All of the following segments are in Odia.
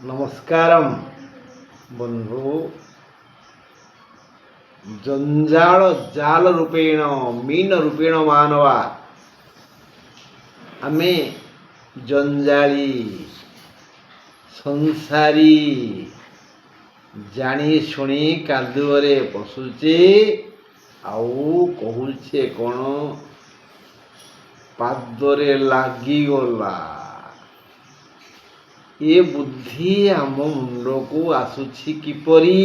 ନମସ୍କାରମ୍ ବନ୍ଧୁ। ଜଞ୍ଜାଳ ଜାଲ ରୂପେଣ ମୀନ ରୂପେଣ ମାନବା। ଆମେ ଜଞ୍ଜାଳି ସଂସାରୀ ଜାଣି ଶୁଣି କାଦୁଅରେ ପଶୁଛେ ଆଉ କହୁଛେ କ'ଣ ପାଦରେ ଲାଗିଗଲା। ଏ ବୁଦ୍ଧି ଆମ ମୁଣ୍ଡକୁ ଆସୁଛି କିପରି?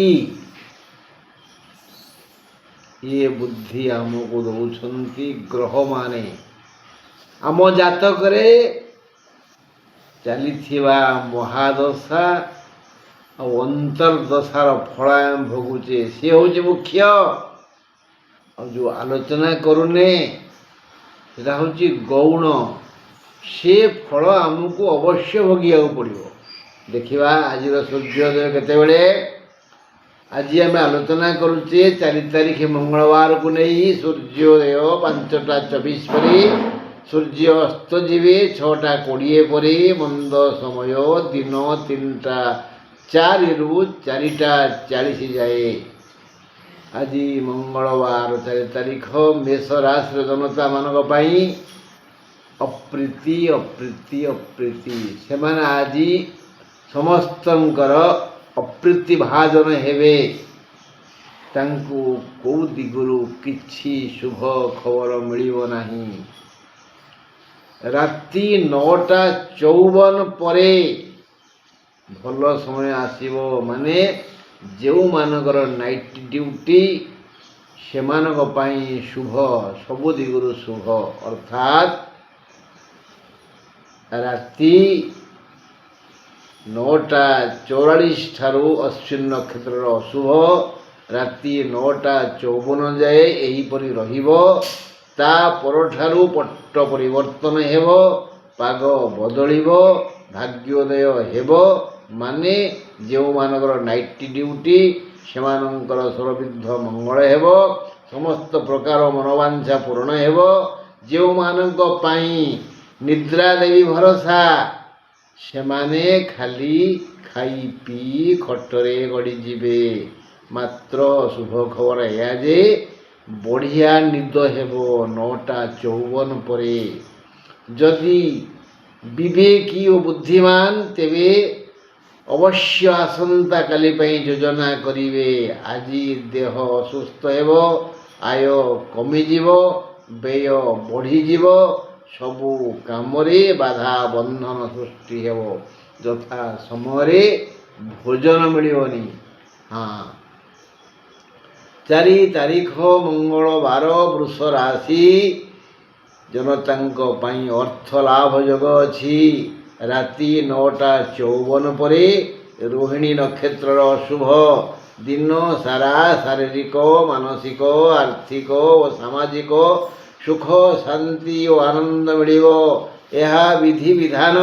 ଏ ବୁଦ୍ଧି ଆମକୁ ଦେଉଛନ୍ତି ଗ୍ରହମାନେ। ଆମ ଜାତକରେ ଚାଲିଥିବା ମହାଦଶା ଆଉ ଅନ୍ତର୍ଦଶାର ଫଳ ଆମେ ଭୋଗୁଛେ, ସେ ହେଉଛି ମୁଖ୍ୟ। ଆଉ ଯେଉଁ ଆଲୋଚନା କରୁନେ ସେଟା ହେଉଛି ଗୌଣ। ସେ ଫଳ ଆମକୁ ଅବଶ୍ୟ ଭୋଗିବାକୁ ପଡ଼ିବ। ଦେଖିବା ଆଜିର ସୂର୍ଯ୍ୟୋଦୟ କେତେବେଳେ। ଆଜି ଆମେ ଆଲୋଚନା କରୁଛେ 4 ତାରିଖ ମଙ୍ଗଳବାରକୁ ନେଇ। ସୂର୍ଯ୍ୟୋଦୟ 5ଟା 24 ପରେ, ସୂର୍ଯ୍ୟ ଅସ୍ତ ଯିବେ 6ଟା 20 ପରେ। ମନ୍ଦ ସମୟ ଦିନ 3ଟା 4ରୁ 4ଟା 40 ଯାଏ। ଆଜି ମଙ୍ଗଳବାର 4 ତାରିଖ। ମେଷ ରାଶିର ଜନତାମାନଙ୍କ ପାଇଁ ଅପ୍ରୀତି ଅପ୍ରୀତି ଅପ୍ରୀତି। ସେମାନେ ଆଜି ସମସ୍ତଙ୍କର ଅପ୍ରୀତି ଭାଜନ ହେବେ। ତାଙ୍କୁ କେଉଁ ଦିଗରୁ କିଛି ଶୁଭ ଖବର ମିଳିବ ନାହିଁ। ରାତି 9ଟା 54 ପରେ ଭଲ ସମୟ ଆସିବ। ମାନେ ଯେଉଁମାନଙ୍କର ନାଇଟ୍ ଡ୍ୟୁଟି ସେମାନଙ୍କ ପାଇଁ ଶୁଭ, ସବୁ ଦିଗରୁ ଶୁଭ। ଅର୍ଥାତ୍ ରାତି 9ଟା 44 ଠାରୁ ଅଶ୍ୱିନ ନକ୍ଷତ୍ରର ଅଶୁଭ, ରାତି 9ଟା 54 ଯାଏ ଏହିପରି ରହିବ। ତା ପରଠାରୁ ପଟ୍ଟ ପରିବର୍ତ୍ତନ ହେବ, ପାଗ ବଦଳିବ, ଭାଗ୍ୟୋଦୟ ହେବ। ମାନେ ଯେଉଁମାନଙ୍କର ନାଇଟ୍ ଡ୍ୟୁଟି ସେମାନଙ୍କର ସ୍ୱରବିଦ୍ଧ ମଙ୍ଗଳ ହେବ, ସମସ୍ତ ପ୍ରକାର ମନୋବାଞ୍ଛା ପୂରଣ ହେବ। ଯେଉଁମାନଙ୍କ ପାଇଁ ନିଦ୍ରା ଦେବୀ ଭରସା, ସେମାନେ ଖାଲି ଖାଇ ପିଇ ଖଟରେ ଗଡ଼ିଯିବେ। ମାତ୍ର ଶୁଭ ଖବର ଏହା ଯେ ବଢ଼ିଆ ନିଦ ହେବ 9ଟା 54 ପରେ। ଯଦି ବିବେକୀ ଓ ବୁଦ୍ଧିମାନ ତେବେ ଅବଶ୍ୟ ଆସନ୍ତାକାଲି ପାଇଁ ଯୋଜନା କରିବେ। ଆଜି ଦେହ ଅସୁସ୍ଥ ହେବ, ଆୟ କମିଯିବ, ବ୍ୟୟ ବଢ଼ିଯିବ, ସବୁ କାମରେ ବାଧା ବନ୍ଧନ ସୃଷ୍ଟି ହେବ। ଯଥା ସମୟରେ ଭୋଜନ ମିଳିବନି। 4 ତାରିଖ ମଙ୍ଗଳବାର ବୃଷ ରାଶି ଜନତାଙ୍କ ପାଇଁ ଅର୍ଥ ଲାଭ ଯୋଗ ଅଛି। ରାତି 9ଟା 54 ପରେ ରୋହିଣୀ ନକ୍ଷତ୍ରର ଅଶୁଭ। ଦିନ ସାରା ଶାରୀରିକ, ମାନସିକ, ଆର୍ଥିକ ଓ ସାମାଜିକ ସୁଖ, ଶାନ୍ତି ଓ ଆନନ୍ଦ ମିଳିବ। ଏହା ବିଧି ବିଧାନ।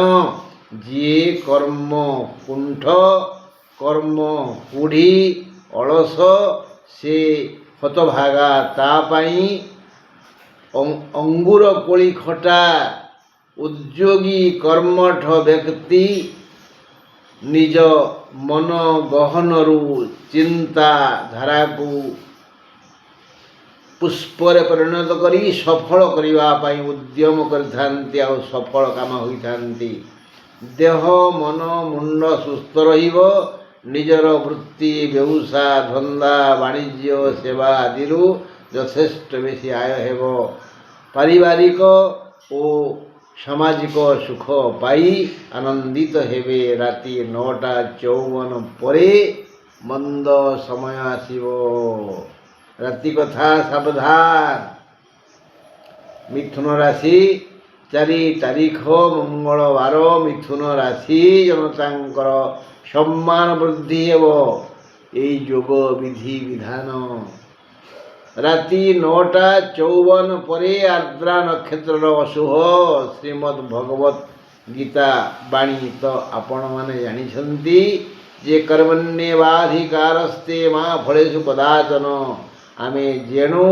ଯିଏ କର୍ମ କୁଣ୍ଠ, କର୍ମ କୁଢ଼ି, ଅଳସ ସେ ହତଭାଗା। ତା ପାଇଁ ଅଙ୍ଗୁର କୋଳି ଖଟା। ଉଦ୍ଯୋଗୀ କର୍ମଠ ବ୍ୟକ୍ତି ନିଜ ମନ ଗହନରୁ ଚିନ୍ତା ଧାରାକୁ ପୁଷ୍ପରେ ପରିଣତ କରି ସଫଳ କରିବା ପାଇଁ ଉଦ୍ୟମ କରିଥାନ୍ତି ଆଉ ସଫଳ କାମ ହୋଇଥାନ୍ତି। ଦେହ ମନ ମୁଣ୍ଡ ସୁସ୍ଥ ରହିବ। ନିଜର ବୃତ୍ତି, ବ୍ୟବସାୟ, ଧନ୍ଦା, ବାଣିଜ୍ୟ, ସେବା ଆଦିରୁ ଯଥେଷ୍ଟ ବେଶୀ ଆୟ ହେବ। ପାରିବାରିକ ଓ ସାମାଜିକ ସୁଖ ପାଇ ଆନନ୍ଦିତ ହେବେ। ରାତି 9ଟା 54 ପରେ ମନ୍ଦ ସମୟ ଆସିବ। ରାତି କଥା ସାବଧାନ। ମିଥୁନ ରାଶି 4 ତାରିଖ ମଙ୍ଗଳବାର। ମିଥୁନ ରାଶି ଜନତାଙ୍କର ସମ୍ମାନ ବୃଦ୍ଧି ହେବ। ଏହି ଯୋଗ ବିଧି ବିଧାନ। ରାତି 9ଟା 54 ପରେ ଆର୍ଦ୍ରା ନକ୍ଷତ୍ରର ଅଶୁଭ। ଶ୍ରୀମଦ୍ ଭଗବତ ଗୀତା ବାଣୀ ତ ଆପଣମାନେ ଜାଣିଛନ୍ତି ଯେ କର୍ମଣ୍ୟେବାଧିକାରସ୍ତେ ମା ଫଳେଷୁ କଦାଚନ। ଆମେ ଯେଣୁ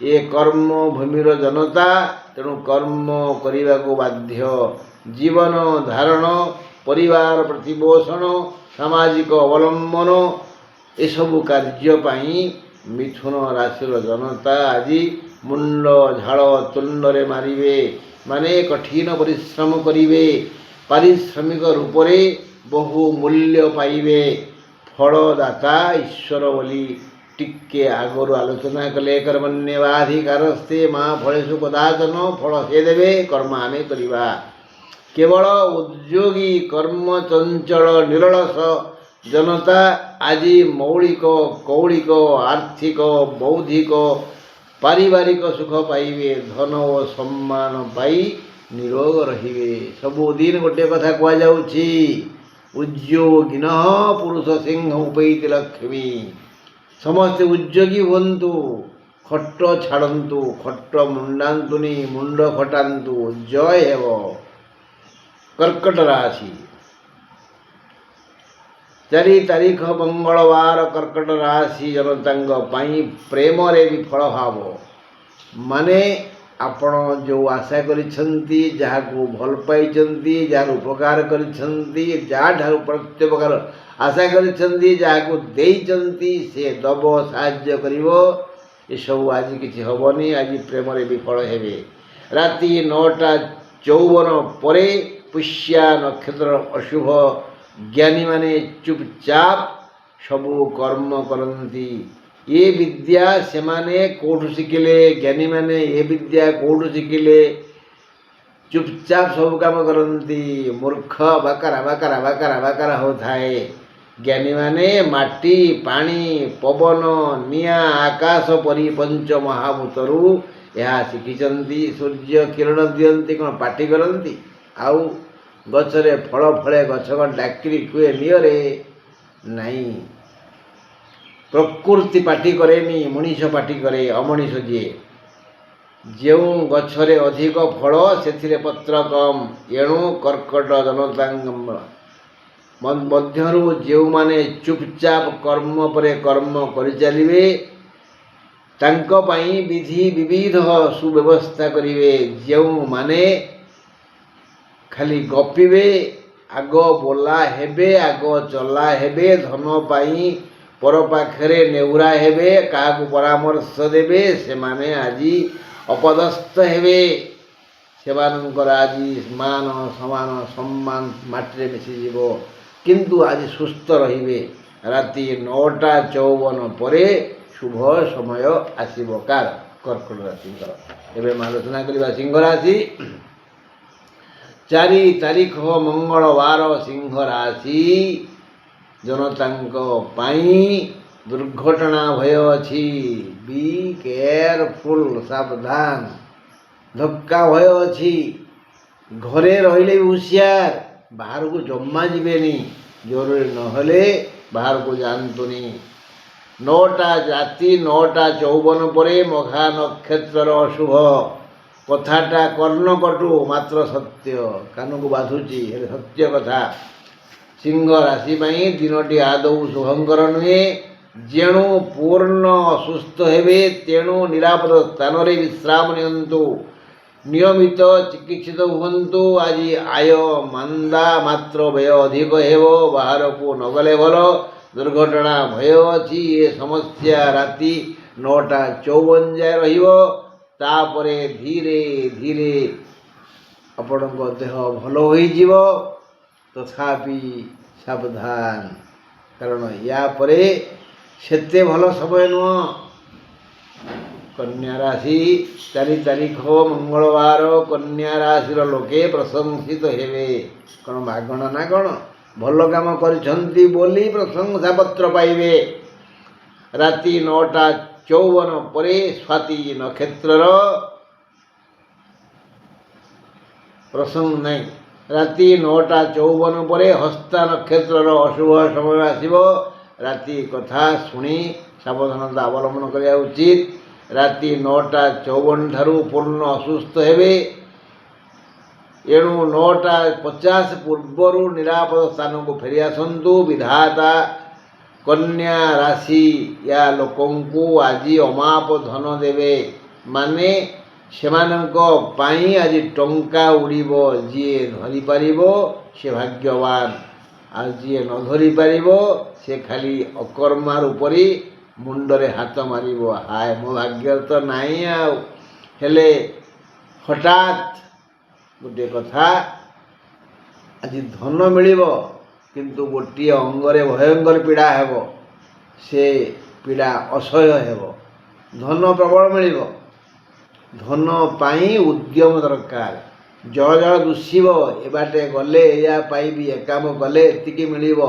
ଏ କର୍ମ ଭୂମିର ଜନତା, ତେଣୁ କର୍ମ କରିବାକୁ ବାଧ୍ୟ। ଜୀବନ ଧାରଣ परिवार प्रतिपोषण सामाजिक अवलंबन एसबू कार्य मिथुन राशि जनता आज मुंड झाड़ तुंडे मारे माने कठिन परिश्रम करेंगे पारिश्रमिक रूप से बहु मूल्य पाइबे फलदाता ईश्वर बोली टिके आगु आलोचना कले कर्मण्यवाधिकारस्ते माँ फलेषु कदाचन फल से देवे कर्म आमे करवा केवल उद्योगी कर्म चंचल निरलस जनता आज मौलिक कौलिक आर्थिक बौद्धिक पारिवारिक सुख पाइबे धन और सम्मान पाई निरोग रहिबे सबुदिन गोटे कथा कहुच्छी उद्योगिन पुरुष सिंह उपैति लक्ष्मी समस्ते उद्योगी हूँ खट छाड़ू खट मुंडातुनी मुंड खटातु जय हेव कर्कट राशि 4 तारीख मंगलवार कर्कट राशि जनता प्रेम रे भी फल भाव माने आपण जो आशा करिछंती जहाको भल पाइछंती जार उपकार करिछंती जाठार प्रत्युपकार आशा करिछंती जहाको देइछंती से दब साहाय्य करिवो ये सब आज किछि हबनी आज प्रेम रे विफल हेबे राति 9:54 परे पुष्या नक्षत्र अशुभ ज्ञानी माने चुपचाप सबू कर्म करती ये विद्या से माने कोठु शिखिले ज्ञानी माने ये विद्या कोठु शिखिले चुपचाप सब काम करती मूर्ख बाकारा बाकारा बाकारा बाकारा होता है ज्ञानी माने माटी पानी पवन निया आकाश परी पंच महाभूतरू यह शिखिचंती सूर्य किरण दियंती कौन पाटी करती आउ गचरे फल फले गछ डाकरी कुए निरे नाई प्रकृति पाटी करेनी मनीष पाटी करे अमनीष जी जो गछरे अधिक फल से पत्र कम एणु कर्कट जनता मध्यरु जो माने चुपचाप कर्म परे कर्म कर चलिए तांको पाई विधि विविध सुव्यवस्था करिवे जो माने खाली गपिबे आग बोला हेबे आग चला हेबे धन पाई पर पाखरे नेउरा हेबे काहाकु परामर्श देबे से माने आज अपदस्थ हेबे सेमानंकर आज मान समान सम्मान माटिरे मिसिजिव किंतु आज सुस्थ रहिबे राति 9:54 परे शुभ समय आसीबो कार कर्कट राशि एबे आलोचना करिबा सिंह राशि 4 तारीख मंगलवार सिंह राशि जनता दुर्घटना भय अच्छी बी केयरफुल सावधान धक्का भय अच्छी घरे रहिले हुशियार बाहर को जम्मा जीवेनी जरूरी नहले बाहर को जानतुनी 9:00 9:54 परे मघा नक्षत्र अशुभ कथाटा कर्णकटु मात्र सत्य कान को बाधुची सत्य कथा सिंह राशि दिनटी आदौ शुभंकर नुहे जेणु पूर्ण असुस्थ हेबे तेणु निरापद स्थान रे विश्राम नियंतु नियमित चिकित्सित हुंतु आज आय मांदा मात्र व्यय अधिक हेबो बाहर को नगले भल दुर्घटना भय अच्छी ये समस्या राति 9:54 जाए रहिबो तापरे धीरे धीरे आपण देह भल हो तथापि सावधान कारण या परे सेते भल समय नुह कन्या राशि 4 तारीख मंगलवार कन्या राशि लोके प्रशंसित हेबे कौन मागण ना कौन भल काम करिसंती बोली प्रशंसा पत्र पाइबे राति 9:54 परे स्वाति नक्षत्र प्रसंग नहीं राति 9:54 परे हस्ता नक्षत्र अशुभ समय आसीबो राति कथा शुणी सावधानता अवलंबन करिया उचित राति 9:54 ठारू पूर्ण असुस्थ हेबे एणु 9:50 पूर्वर निरापद स्थान को फेरी आसतु विधाता कन्या राशि या लोकंकु आज अमाप धन देवे माने ସେମାନଙ୍କ ପାଇଁ ଆଜି ଟଙ୍କା ଉଡ଼ିବ। ଯିଏ ଧରିପାରିବ ସେ ଭାଗ୍ୟବାନ, ଆଉ ଯିଏ ନ ଧରିପାରିବ ସେ ଖାଲି ଅକର୍ମା ରୂପରେ ମୁଣ୍ଡରେ ହାତ ମାରିବ। ହାୟ ମୋ ଭାଗ୍ୟରେ ତ ନାହିଁ। ଆଉ ହେଲେ ହଠାତ୍ ଗୋଟିଏ କଥା, ଆଜି ଧନ ମିଳିବ କିନ୍ତୁ ଗୋଟିଏ ଅଙ୍ଗରେ ଭୟଙ୍କର ପୀଡ଼ା ହେବ। ସେ ପୀଡ଼ା ଅସହ୍ୟ ହେବ। ଧନ ପ୍ରବଳ ମିଳିବ, ଧନ ପାଇଁ ଉଦ୍ୟମ ଦରକାର। ଜଳ ଜଳ ଦୁଷିବ, ଏ ବାଟେ ଗଲେ ଏଇଆ ପାଇବି, ଏ କାମ କଲେ ଏତିକି ମିଳିବ,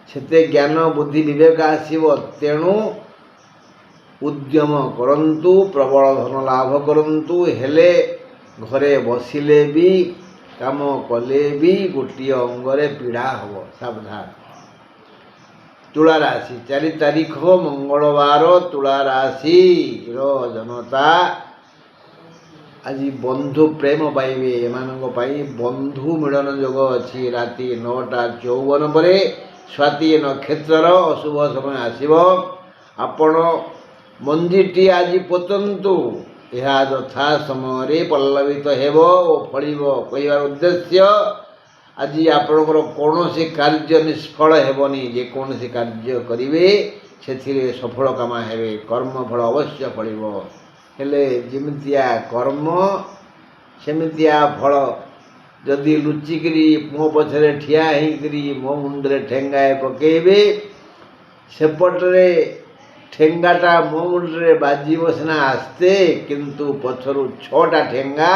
ସେତେ ଜ୍ଞାନ ବୁଦ୍ଧି ବିବେକ ଆସିବ। ତେଣୁ ଉଦ୍ୟମ କରନ୍ତୁ, ପ୍ରବଳ ଧନ ଲାଭ କରନ୍ତୁ। ହେଲେ ଘରେ ବସିଲେ ବି କାମ କଲେ ବି ଗୋଟିଏ ଅଙ୍ଗରେ ପୀଡ଼ା ହେବ। ସାବଧାନ। ତୁଳା ରାଶି 4 ତାରିଖ ମଙ୍ଗଳବାର। ତୁଳା ରାଶିର ଜନତା ଆଜି ବନ୍ଧୁ ପ୍ରେମ ପାଇବେ। ଏମାନଙ୍କ ପାଇଁ ବନ୍ଧୁ ମିଳନ ଯୋଗ ଅଛି। ରାତି 9:54 ପରେ ସ୍ୱାତି ନକ୍ଷତ୍ରର ଅଶୁଭ ସମୟ ଆସିବ। ଆପଣ ମଞ୍ଜିଟି ଆଜି ପୋତନ୍ତୁ, ଏହା ଯଥା ସମୟରେ ପଲ୍ଲବିତ ହେବ ଓ ଫଳିବ। କହିବାର ଉଦ୍ଦେଶ୍ୟ, ଆଜି ଆପଣଙ୍କର କୌଣସି କାର୍ଯ୍ୟ ନିଷ୍ଫଳ ହେବନି। ଯେକୌଣସି କାର୍ଯ୍ୟ କରିବେ ସେଥିରେ ସଫଳ କାମ ହେବେ, କର୍ମଫଳ ଅବଶ୍ୟ ଫଳିବ। ହେଲେ ଯେମିତିଆ କର୍ମ ସେମିତିଆ ଫଳ। ଯଦି ଲୁଚିକିରି ମୋ ପଛରେ ଠିଆ ହେଇକିରି ମୋ ମୁଣ୍ଡରେ ଠେଙ୍ଗାଏ ପକାଇବେ, ସେପଟରେ ଠେଙ୍ଗାଟା ମୋ ମୁଣ୍ଡରେ ବାଜିବ ସିନା ଆସ୍ତେ, କିନ୍ତୁ ପଛରୁ 6ଟା ଠେଙ୍ଗା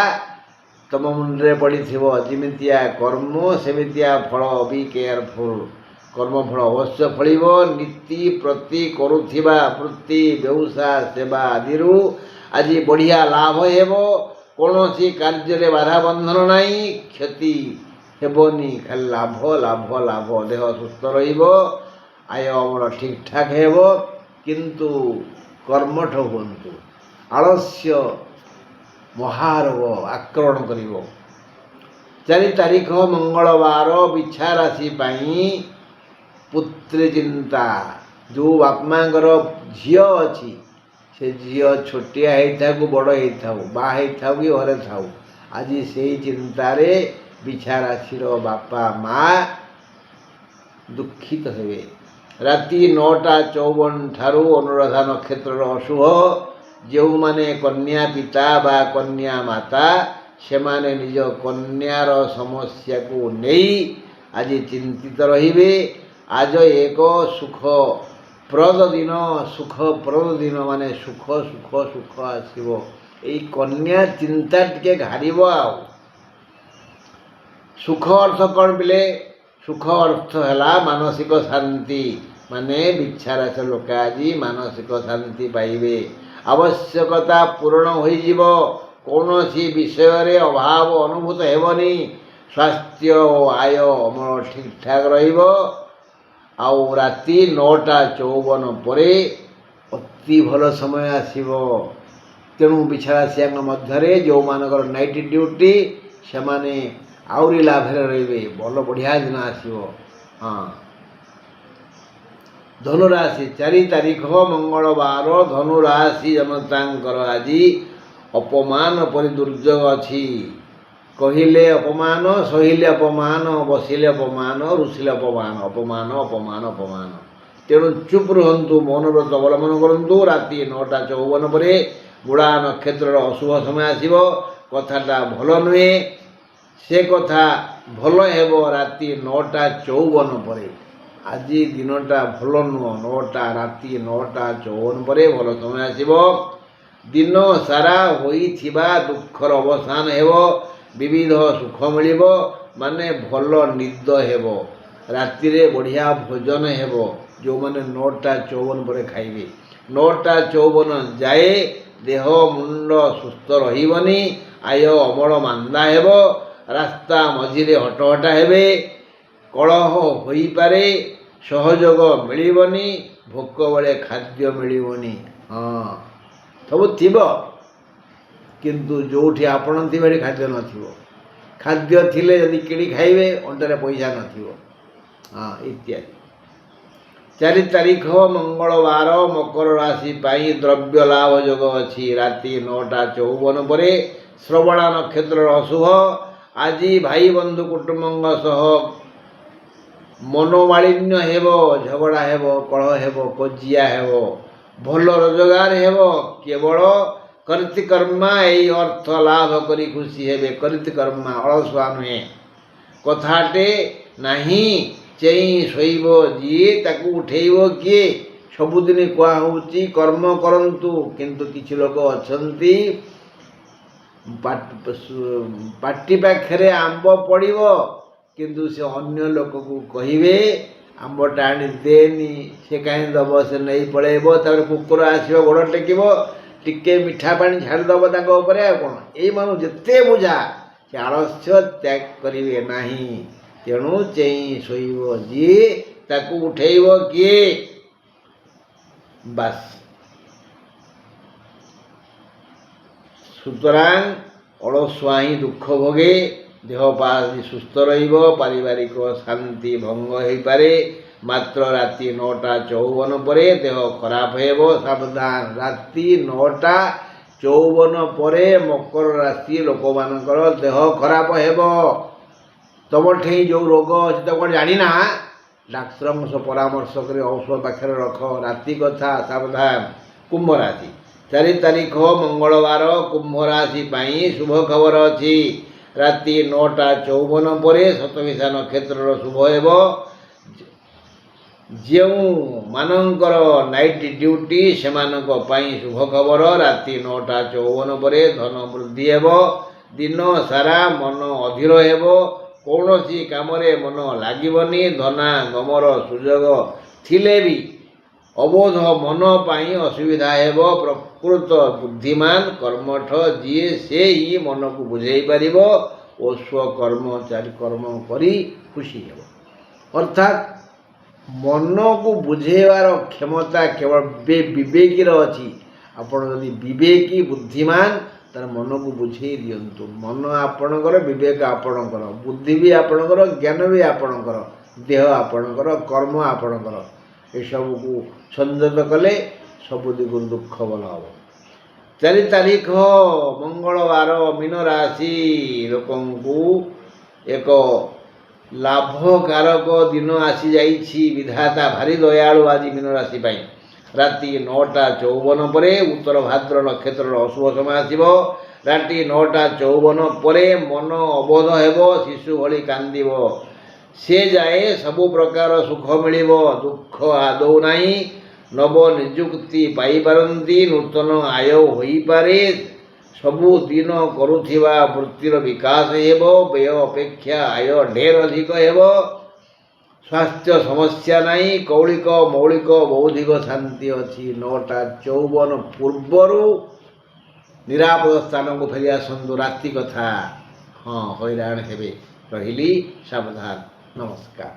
ତମ ମୁଣ୍ଡରେ ପଡ଼ିଥିବ। ଯେମିତିଆ କର୍ମ ସେମିତିଆ ଫଳ। ବି କେୟାରଫୁଲ୍। କର୍ମଫଳ ଅବଶ୍ୟ ଫଳିବ। ନୀତି ପ୍ରତି କରୁଥିବା ବୃତ୍ତି, ବ୍ୟବସାୟ, ସେବା ଆଦିରୁ ଆଜି ବଢ଼ିଆ ଲାଭ ହେବ। କୌଣସି କାର୍ଯ୍ୟରେ ବାଧାବନ୍ଧନ ନାହିଁ, କ୍ଷତି ହେବନି, ଖାଲି ଲାଭ ଲାଭ ଲାଭ। ଦେହ ସୁସ୍ଥ ରହିବ, ଆୟ ଅମଳ ଠିକ୍ ଠାକ୍ ହେବ। କିନ୍ତୁ କର୍ମଠ ହୁଅନ୍ତୁ। ଆଳସ୍ୟ ମହାରୋଗ ଆକ୍ରମଣ କରିବ। 4 ତାରିଖ ମଙ୍ଗଳବାର ବିଛା ରାଶି ପାଇଁ ପୁତ୍ରୀ ଚିନ୍ତା। ଯେଉଁ ବାପା ମାଙ୍କର ଝିଅ ଅଛି, ସେ ଝିଅ ଛୋଟିଆ ହେଇଥାଉ କି ବଡ଼ ହେଇଥାଉ, ବାହା ହେଇଥାଉ କି ଘରେ ଥାଉ, ଆଜି ସେଇ ଚିନ୍ତାରେ ବିଛା ରାଶିର ବାପା ମା ଦୁଃଖିତ ହେବେ। ରାତି 9:54 ଠାରୁ ଅନୁରାଧା ନକ୍ଷତ୍ରର ଅଶୁଭ। ଯେଉଁମାନେ କନ୍ୟା ପିତା ବା କନ୍ୟା ମାତା, ସେମାନେ ନିଜ କନ୍ୟାର ସମସ୍ୟାକୁ ନେଇ ଆଜି ଚିନ୍ତିତ ରହିବେ। ଆଜ ଏକ ସୁଖପ୍ରଦ ଦିନ। ସୁଖପ୍ରଦ ଦିନ ମାନେ ସୁଖ ସୁଖ ସୁଖ ଆସିବ। ଏଇ କନ୍ୟା ଚିନ୍ତା ଟିକେ ଘାରିବ। ଆଉ ସୁଖ ଅର୍ଥ କ'ଣ ପିଲେ? ସୁଖ ଅର୍ଥ ହେଲା ମାନସିକ ଶାନ୍ତି। ମାନେ ବିଛା ରାଶିର ଲୋକ ଆଜି ମାନସିକ ଶାନ୍ତି ପାଇବେ। ଆବଶ୍ୟକତା ପୂରଣ ହୋଇଯିବ। କୌଣସି ବିଷୟରେ ଅଭାବ ଅନୁଭୂତ ହେବନି। ସ୍ୱାସ୍ଥ୍ୟ ଓ ଆୟ ଅମଳ ଠିକ୍ ଠାକ୍ ରହିବ। ଆଉ ରାତି 9:54 ପରେ ଅତି ଭଲ ସମୟ ଆସିବ। ତେଣୁ ବିଛା ରାଶିଙ୍କ ମଧ୍ୟରେ ଯେଉଁମାନଙ୍କର ନାଇଟ୍ ଡ୍ୟୁଟି, ସେମାନେ ଆହୁରି ଲାଭରେ ରହିବେ। ଭଲ ବଢ଼ିଆ ଦିନ ଆସିବ। ହଁ। ଧନୁରାଶି 4 ତାରିଖ ମଙ୍ଗଳବାର। ଧନୁରାଶି ଜନତାଙ୍କର ଆଜି ଅପମାନ ପରି ଦୁର୍ଯୋଗ ଅଛି। କହିଲେ ଅପମାନ, ସହିଲେ ଅପମାନ, ବସିଲେ ଅପମାନ, ରୁଷିଲେ ଅପମାନ। ଅପମାନ ଅପମାନ ଅପମାନ। ତେଣୁ ଚୁପ୍ ରୁହନ୍ତୁ, ମୌନବ୍ରତ ଅବଲମ୍ବନ କରନ୍ତୁ। ରାତି 9:54 ପରେ ବୁଢ଼ା ନକ୍ଷତ୍ରର ଅଶୁଭ ସମୟ ଆସିବ। କଥାଟା ଭଲ ନୁହେଁ। ସେ କଥା ଭଲ ହେବ ରାତି 9:54 ପରେ। ଆଜି ଦିନଟା ଭଲ ନୁହଁ। ରାତି 9:54 ପରେ ଭଲ ସମୟ ଆସିବ। ଦିନ ସାରା ହୋଇଥିବା ଦୁଃଖର ଅବସାନ ହେବ। ବିବିଧ ସୁଖ ମିଳିବ। ମାନେ ଭଲ ନିଦ ହେବ। ରାତିରେ ବଢ଼ିଆ ଭୋଜନ ହେବ। ଯେଉଁମାନେ 9:54 ପରେ ଖାଇବେ, 9:54 ଯାଏ ଦେହ ମୁଣ୍ଡ ସୁସ୍ଥ ରହିବନି। ଆୟ ଅମଳ ମାନ୍ଦା ହେବ। ରାସ୍ତା ମଝିରେ ହଟହଟା ହେବେ। କଳହ ହୋଇପାରେ। ସହଯୋଗ ମିଳିବନି। ଭୋକ ବେଳେ ଖାଦ୍ୟ ମିଳିବନି। ହଁ, ସବୁ ଥିବ, କିନ୍ତୁ ଯେଉଁଠି ଆପଣ ଥିବେ ସେଠି ଖାଦ୍ୟ ନଥିବ। ଖାଦ୍ୟ ଥିଲେ ଯଦି କିଣି ଖାଇବେ, ଅଣ୍ଟାରେ ପଇସା ନଥିବ। ହଁ, ଇତ୍ୟାଦି। 4 ତାରିଖ ମଙ୍ଗଳବାର ମକର ରାଶି ପାଇଁ ଦ୍ରବ୍ୟ ଲାଭ ଯୋଗ ଅଛି। ରାତି 9:54 ପରେ ଶ୍ରବଣ ନକ୍ଷତ୍ରର ଅଶୁଭ। ଆଜି ଭାଇ ବନ୍ଧୁ କୁଟୁମ୍ବଙ୍କ ସହ ମନୋମାଳିନ୍ୟ ହେବ, ଝଗଡ଼ା ହେବ, କଳହ ହେବ, କଜିଆ ହେବ। ଭଲ ରୋଜଗାର ହେବ। କେବଳ କରିତିକର୍ମା ଏଇ ଅର୍ଥ ଲାଭ କରି ଖୁସି ହେବେ। କରିତିକର୍ମା ଅଳସୁଆ ନୁହେଁ। କଥାଟେ ନାହିଁ ଚେଇଁ ଶୋଇବ ଯିଏ ତାକୁ ଉଠେଇବ କିଏ। ସବୁଦିନ କୁହା ହେଉଛି କର୍ମ କରନ୍ତୁ, କିନ୍ତୁ କିଛି ଲୋକ ଅଛନ୍ତି ପାଟି ପାଖରେ ଆମ୍ବ ପଡ଼ିବ, କିନ୍ତୁ ସେ ଅନ୍ୟ ଲୋକକୁ କହିବେ ଆମ୍ବଟା ଆଣି ଦେନି, ସେ କାହିଁ ଦେବ, ସେ ନେଇ ପଳେଇବ। ତାପରେ କୁକୁର ଆସିବ ଗୋଡ଼ ଟେକିବ, ଟିକେ ମିଠା ପାଣି ଛାଡ଼ିଦେବ ତାଙ୍କ ଉପରେ। ଆଉ କ'ଣ, ଏଇମାନଙ୍କୁ ଯେତେ ବୁଝା ସେ ଆଳସ୍ୟ ତ୍ୟାଗ କରିବେ ନାହିଁ। ତେଣୁ ଚେଇଁ ଶୋଇବ ଯିଏ ତାକୁ ଉଠେଇବ କିଏ। ବାସ୍। ସୁତରାଂ ଅଳସୁଆ ହିଁ ଦୁଃଖ ଭୋଗେ। ଦେହ ପା ସୁସ୍ଥ ରହିବ। ପାରିବାରିକ ଶାନ୍ତି ଭଙ୍ଗ ହୋଇପାରେ। ମାତ୍ର ରାତି 9:54 ପରେ ଦେହ ଖରାପ ହେବ। ସାବଧାନ। ରାତି 9:54 ପରେ ମକର ରାଶି ଲୋକମାନଙ୍କର ଦେହ ଖରାପ ହେବ। ତମଠେଇ ଯେଉଁ ରୋଗ ଅଛି ତ କ'ଣ ଜାଣିନା? ଡାକ୍ତରଙ୍କ ସହ ପରାମର୍ଶ କରି ଔଷଧ ପାଖରେ ରଖ। ରାତି କଥା ସାବଧାନ। କୁମ୍ଭ ରାଶି 4 ତାରିଖ ମଙ୍ଗଳବାର କୁମ୍ଭ ରାଶି ପାଇଁ ଶୁଭ ଖବର ଅଛି। ରାତି 9:54 ପରେ ଶତଭିଷା ନକ୍ଷତ୍ରର ଶୁଭ ହେବ। ଯେଉଁମାନଙ୍କର ନାଇଟ୍ ଡ୍ୟୁଟି ସେମାନଙ୍କ ପାଇଁ ଶୁଭ ଖବର। ରାତି 9:54 ପରେ ଧନ ବୃଦ୍ଧି ହେବ। ଦିନ ସାରା ମନ ଅଧୀର ହେବ। କୌଣସି କାମରେ ମନ ଲାଗିବନି। ଧନାଗମର ସୁଯୋଗ ଥିଲେ ବି ଅବୋଧ ମନ ପାଇଁ ଅସୁବିଧା ହେବ। ପ୍ରକୃତ ବୁଦ୍ଧିମାନ କର୍ମଠ ଯିଏ ସେ ହିଁ ମନକୁ ବୁଝେଇ ପାରିବ ଓ କର୍ମ କରି ଖୁସି ହେବ। ଅର୍ଥାତ୍ ମନକୁ ବୁଝେଇବାର କ୍ଷମତା କେବଳ ବିବେକୀର ଅଛି। ଆପଣ ଯଦି ବିବେକୀ ବୁଦ୍ଧିମାନ ତାର ମନକୁ ବୁଝେଇ ଦିଅନ୍ତୁ। ମନ ଆପଣଙ୍କର, ବିବେକ ଆପଣଙ୍କର, ବୁଦ୍ଧି ବି ଆପଣଙ୍କର, ଜ୍ଞାନ ବି ଆପଣଙ୍କର, ଦେହ ଆପଣଙ୍କର, କର୍ମ ଆପଣଙ୍କର। ଏସବୁକୁ ସଂଯତ କଲେ ସବୁ ଦିଗରୁ ଦୁଃଖ ଭଲ ହେବ। 4 ତାରିଖ ମଙ୍ଗଳବାର ମୀନ ରାଶି ଲୋକଙ୍କୁ ଏକ ଲାଭକାରକ ଦିନ ଆସିଯାଇଛି। ବିଧାତା ଭାରି ଦୟାଳୁ ଆଜି ମୀନ ରାଶି ପାଇଁ। ରାତି 9:54 ପରେ ଉତ୍ତର ଭାଦ୍ର ନକ୍ଷତ୍ରର ଅଶୁଭ ସମୟ ଆସିବ। ରାତି 9:54 ପରେ ମନ ଅବୋଧ ହେବ। ଶିଶୁ ଭଳି କାନ୍ଦିବ। ସେ ଯାଏ ସବୁ ପ୍ରକାର ସୁଖ ମିଳିବ। ଦୁଃଖ ଆଦୌ ନାହିଁ। ନବ ନିଯୁକ୍ତି ପାଇପାରନ୍ତି। ନୂତନ ଆୟ ହୋଇପାରେ। ସବୁଦିନ କରୁଥିବା ବୃତ୍ତିର ବିକାଶ ହେବ। ବ୍ୟୟ ଅପେକ୍ଷା ଆୟ ଢେର ଅଧିକ ହେବ। ସ୍ୱାସ୍ଥ୍ୟ ସମସ୍ୟା ନାହିଁ। କୌଳିକ ମୌଳିକ ବୌଦ୍ଧିକ ଶାନ୍ତି ଅଛି। 9:54 ପୂର୍ବରୁ ନିରାପଦ ସ୍ଥାନକୁ ଫେରି ଆସନ୍ତୁ। ରାତି କଥା, ହଁ ହଇରାଣ ହେବେ। ରହିଲି, ସାବଧାନ। ନମସ୍କାର।